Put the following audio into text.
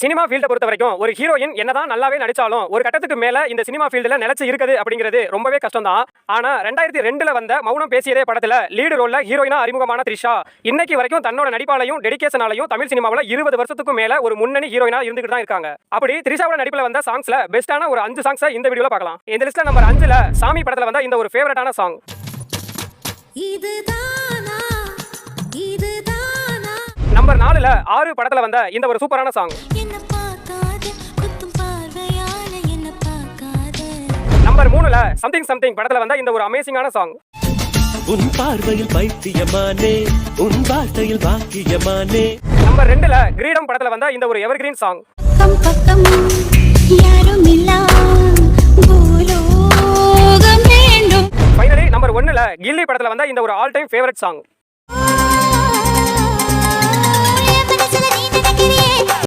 Cinema ஃபீல்ட பொறுத்த வரைக்கும் ஒரு ஹீரோயின் என்னதான் நல்லாவே நடிச்சாலும் ஒரு கட்டத்துக்கு மேல இந்த சினிமா ஃபீல்டுல நிலைச்சு இருக்குது அப்படிங்கிறது ரொம்பவே கஷ்டம் தான். ஆனா 2002ல வந்த மௌனம் பேசியதே படத்துல லீடு ரோல்ல ஹீரோயினா அறிமுகமான த்ரிஷா இன்னைக்கு வரைக்கும் தன்னோட நடிப்பாலையும் டெடிகேஷனாலையும் தமிழ் சினிமாவில் 20 வருஷத்துக்கு மேல ஒரு முன்னணி ஹீரோயினா இருந்துகிட்டு தான் இருக்காங்க. அப்படி த்ரிஷாவோட நடிப்புல வந்த சாங்ஸ்ல பெஸ்டான ஒரு 5 சாங்ஸ் இந்த வீடியோல பார்க்கலாம். இந்த லிஸ்ட்ல நம்பர் 5ல சாமி படத்துல வந்த இந்த ஒரு ஃபேவரட்டான சாங். நம்பர் 4ல 6 படத்துல வந்த இந்த ஒரு சூப்பரான சாங். நம்பர் 3ல சம்திங் சம்திங் படத்துல வந்த இந்த ஒரு அமேசிங்கான சாங். உன் பார்வையில் பைத்தியமானே உன் வார்த்தையில் பாக்கியமானே. நம்பர் 2ல கிரீடம் படத்துல வந்த இந்த ஒரு எவர்கிரீன் சாங். ஃபைனலி நம்பர் 1ல கில்லி படத்துல வந்த இந்த ஒரு ஆல் டைம் ஃபேவரட் சாங்.